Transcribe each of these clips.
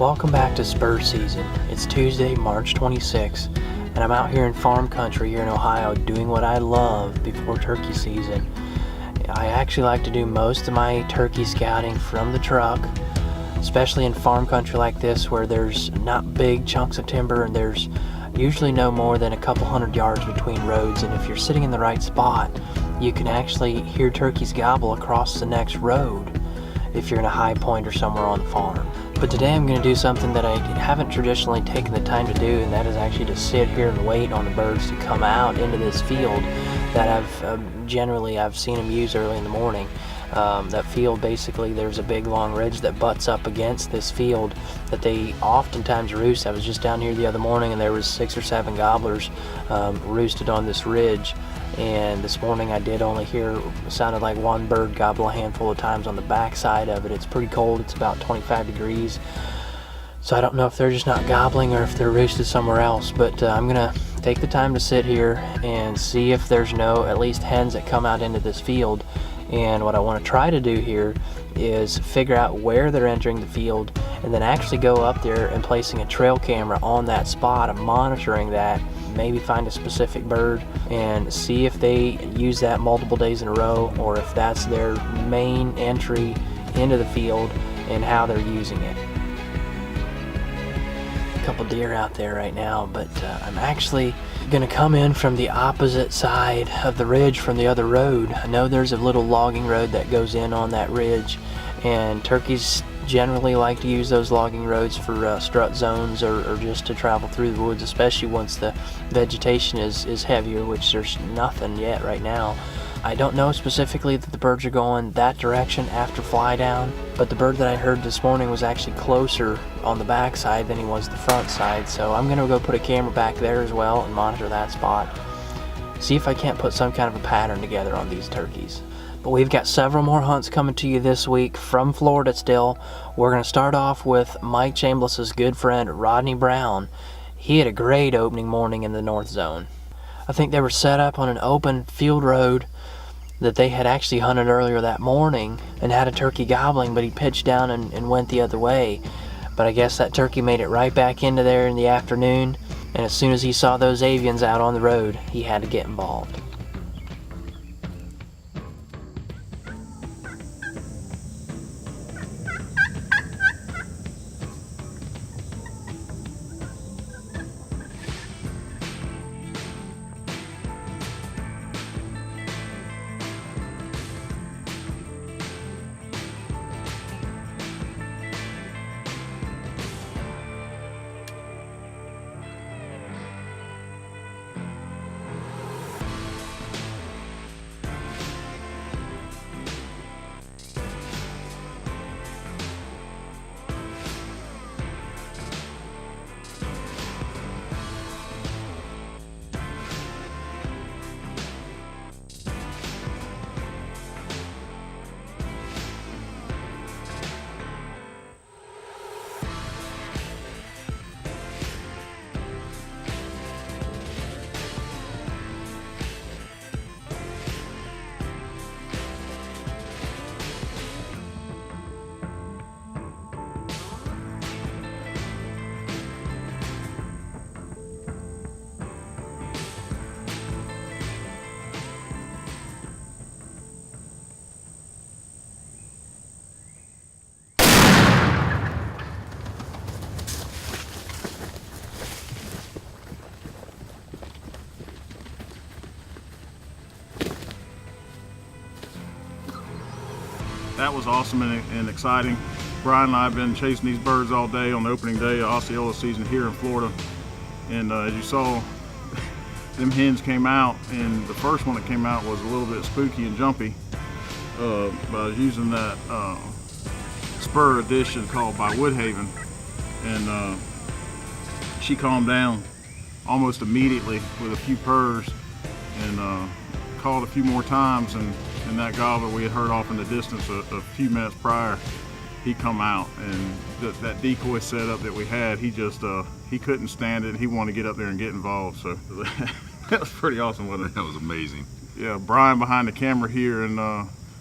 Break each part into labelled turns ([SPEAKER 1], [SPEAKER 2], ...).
[SPEAKER 1] Welcome back to Spur season. It's Tuesday, March 26th, and I'm out here in farm country here in Ohio doing what I love before turkey season. I actually like to do most of my turkey scouting from the truck, especially in farm country like this where there's not big chunks of timber and there's usually no more than a couple hundred yards between roads, and if you're sitting in the right spot, you can actually hear turkeys gobble across the next road if you're in a high point or somewhere on the farm. But today I'm going to do something that I haven't traditionally taken the time to do, and that is actually to sit here and wait on the birds to come out into this field that I've seen them use early in the morning. That field, basically, there's a big long ridge that butts up against this field that they oftentimes roost. I was just down here the other morning and there was 6 or 7 gobblers roosted on this ridge, and this morning I did only hear, sounded like one bird gobble a handful of times on the back side of it. It's pretty cold, it's about 25 degrees, so I don't know if they're just not gobbling or if they're roosted somewhere else, but I'm gonna take the time to sit here and see if there's no at least hens that come out into this field. And what I want to try to do here is figure out where they're entering the field and then actually go up there and placing a trail camera on that spot and monitoring that, maybe find a specific bird and see if they use that multiple days in a row or if that's their main entry into the field and how they're using it. A couple deer out there right now, but I'm actually gonna come in from the opposite side of the ridge from the other road. I know there's a little logging road that goes in on that ridge, and turkeys generally like to use those logging roads for strut zones or just to travel through the woods, especially once the vegetation is heavier, which there's nothing yet right now. I don't know specifically that the birds are going that direction after fly down, but the bird that I heard this morning was actually closer on the back side than he was the front side, so I'm gonna go put a camera back there as well and monitor that spot. See if I can't put some kind of a pattern together on these turkeys. But we've got several more hunts coming to you this week from Florida still. We're gonna start off with Mike Chambliss's good friend Rodney Brown. He had a great opening morning in the North Zone. I think they were set up on an open field road that they had actually hunted earlier that morning and had a turkey gobbling, but he pitched down and went the other way. But I guess that turkey made it right back into there in the afternoon, and as soon as he saw those avians out on the road, he had to get involved.
[SPEAKER 2] That was awesome and exciting. Brian and I have been chasing these birds all day on the opening day of Osceola season here in Florida. And as you saw, them hens came out, and the first one that came out was a little bit spooky and jumpy. But I was using that Spur edition called by Woodhaven, and she calmed down almost immediately with a few purrs, and called a few more times, and that gobbler we had heard off in the distance a few minutes prior, he come out, and that decoy setup that we had, he just he couldn't stand it. He wanted to get up there and get involved, so that was pretty awesome, wasn't it?
[SPEAKER 3] That was amazing.
[SPEAKER 2] Yeah, Brian behind the camera here, and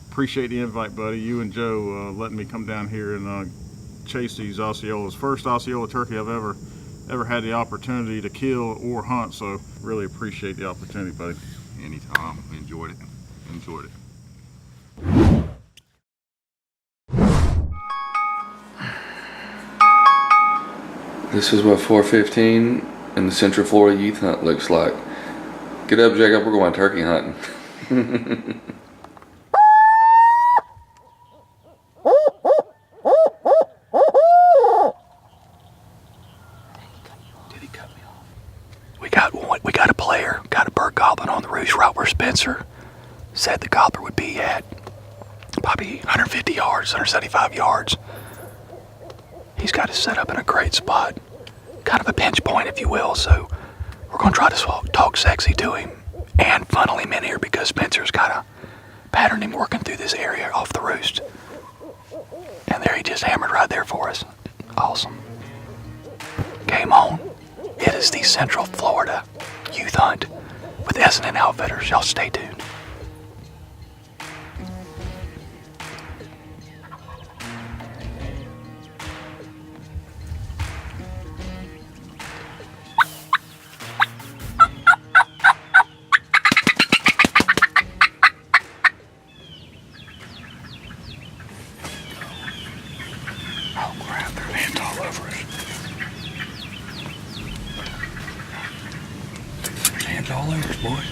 [SPEAKER 2] appreciate the invite, buddy. You and Joe letting me come down here and chase these Osceolas. First Osceola turkey I've ever had the opportunity to kill or hunt, so really appreciate the opportunity, buddy.
[SPEAKER 3] Anytime. Enjoyed it. Enjoyed it.
[SPEAKER 4] This is what 4:15 in the Central Florida Youth Hunt looks like. Get up, Jacob, we're going turkey hunting.
[SPEAKER 5] We got a player, got a bird gobbling on the roost right where Spencer said the gobbler would be at. Probably 150 yards, 175 yards. He's got it set up in a great spot. Kind of a pinch point, if you will, so we're going to try to talk sexy to him and funnel him in here because Spencer's kind of patterned him working through this area off the roost. And there he just hammered right there for us. Awesome. Game on. It is the Central Florida Youth Hunt with S&N Outfitters. Y'all stay tuned. Oh crap, there's ants all over us. There's ants all over us, boys.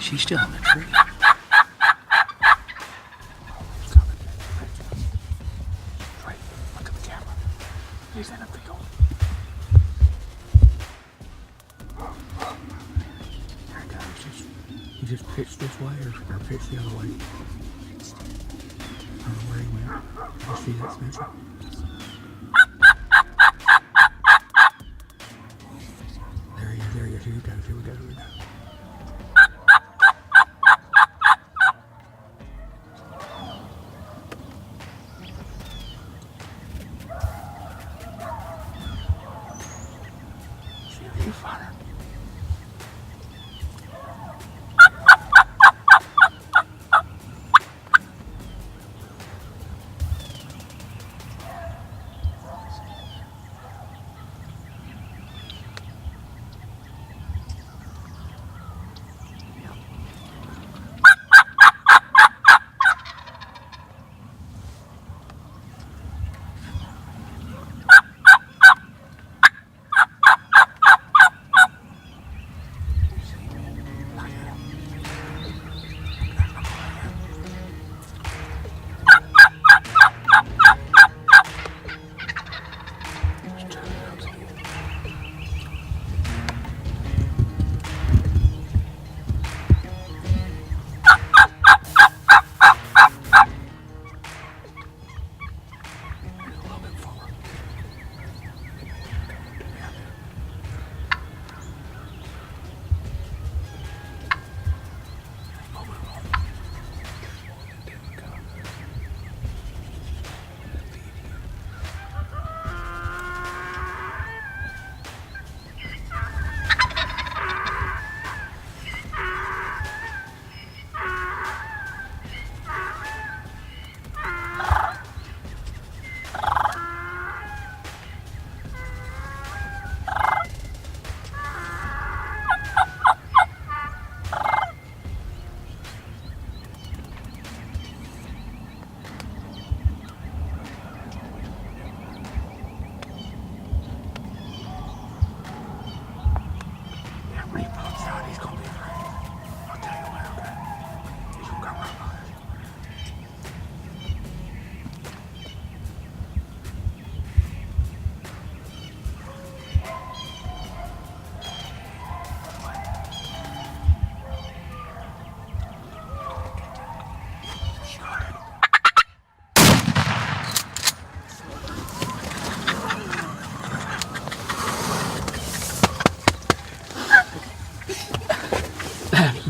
[SPEAKER 5] She's still in the tree. Wait, look at the camera. He's in a field. There he goes. He just pitched this way or pitched the other way. I don't know where he went. Did you see that, Spencer? There he is, there he is. Here he goes, here we go, here we go. See if you find her.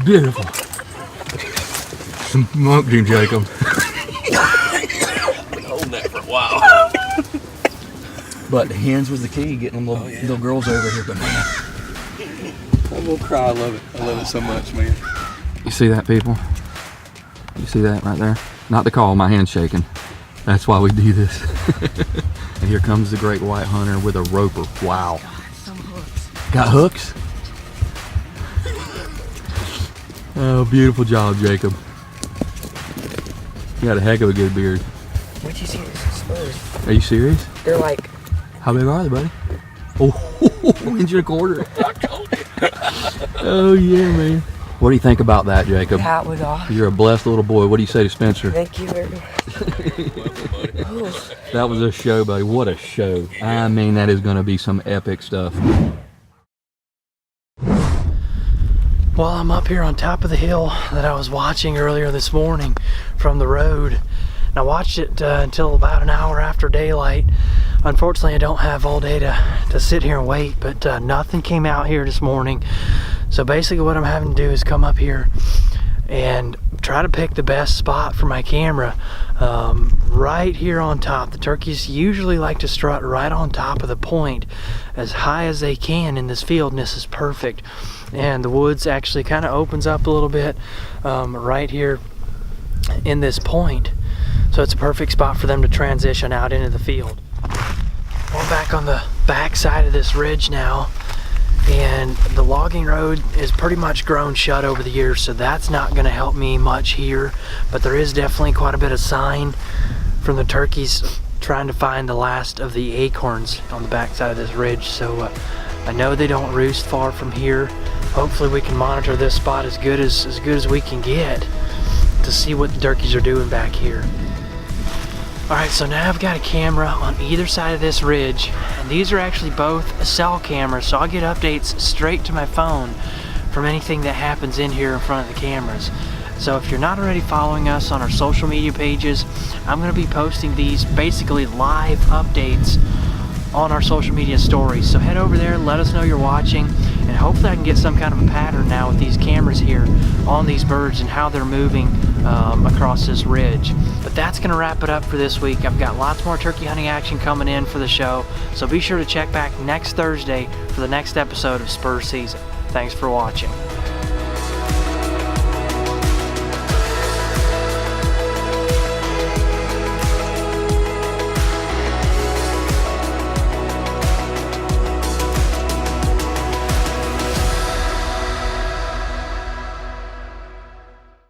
[SPEAKER 6] Beautiful. Smoked him, Jacob.
[SPEAKER 5] Been holding that for a while.
[SPEAKER 6] But the hens was the key, getting them little girls over here. But man,
[SPEAKER 4] I'm gonna cry. I love it. I love it so much, man.
[SPEAKER 6] you see that, people? You see that right there? Not the call, my hand's shaking. That's why we do this. And here comes the great white hunter with a roper. Wow.
[SPEAKER 7] Some hooks.
[SPEAKER 6] Got hooks? Oh, beautiful job, Jacob. You got a heck of a good beard.
[SPEAKER 7] Where'd you see these spurs?
[SPEAKER 6] Are you serious?
[SPEAKER 7] They're like,
[SPEAKER 6] How big are they, buddy? Oh, inch and a quarter. Oh, yeah, man. What do you think about that, Jacob?
[SPEAKER 7] that was awesome.
[SPEAKER 6] You're a blessed little boy. What do you say to Spencer?
[SPEAKER 7] Thank you very much.
[SPEAKER 6] That was a show, buddy. What a show. I mean, that is going to be some epic stuff.
[SPEAKER 1] Well, I'm up here on top of the hill that I was watching earlier this morning from the road. And I watched it until about an hour after daylight. Unfortunately, I don't have all day to sit here and wait, but nothing came out here this morning. So basically what I'm having to do is come up here and try to pick the best spot for my camera right here on top. The turkeys usually like to strut right on top of the point as high as they can in this field, and this is perfect. And the woods actually kind of opens up a little bit right here in this point, so it's a perfect spot for them to transition out into the field. We're back on the back side of this ridge now, and the logging road is pretty much grown shut over the years, so that's not going to help me much here, but there is definitely quite a bit of sign from the turkeys trying to find the last of the acorns on the back side of this ridge. So I know they don't roost far from here. Hopefully we can monitor this spot as good as we can get to see what the turkeys are doing back here. Alright, so now I've got a camera on either side of this ridge, and these are actually both cell cameras, so I'll get updates straight to my phone from anything that happens in here in front of the cameras. So if you're not already following us on our social media pages, I'm going to be posting these basically live updates on our social media stories. So head over there, let us know you're watching, and hopefully I can get some kind of a pattern now with these cameras here on these birds and how they're moving across this ridge. But that's going to wrap it up for this week. I've got lots more turkey hunting action coming in for the show, so be sure to check back next Thursday for the next episode of Spur Season. Thanks for watching.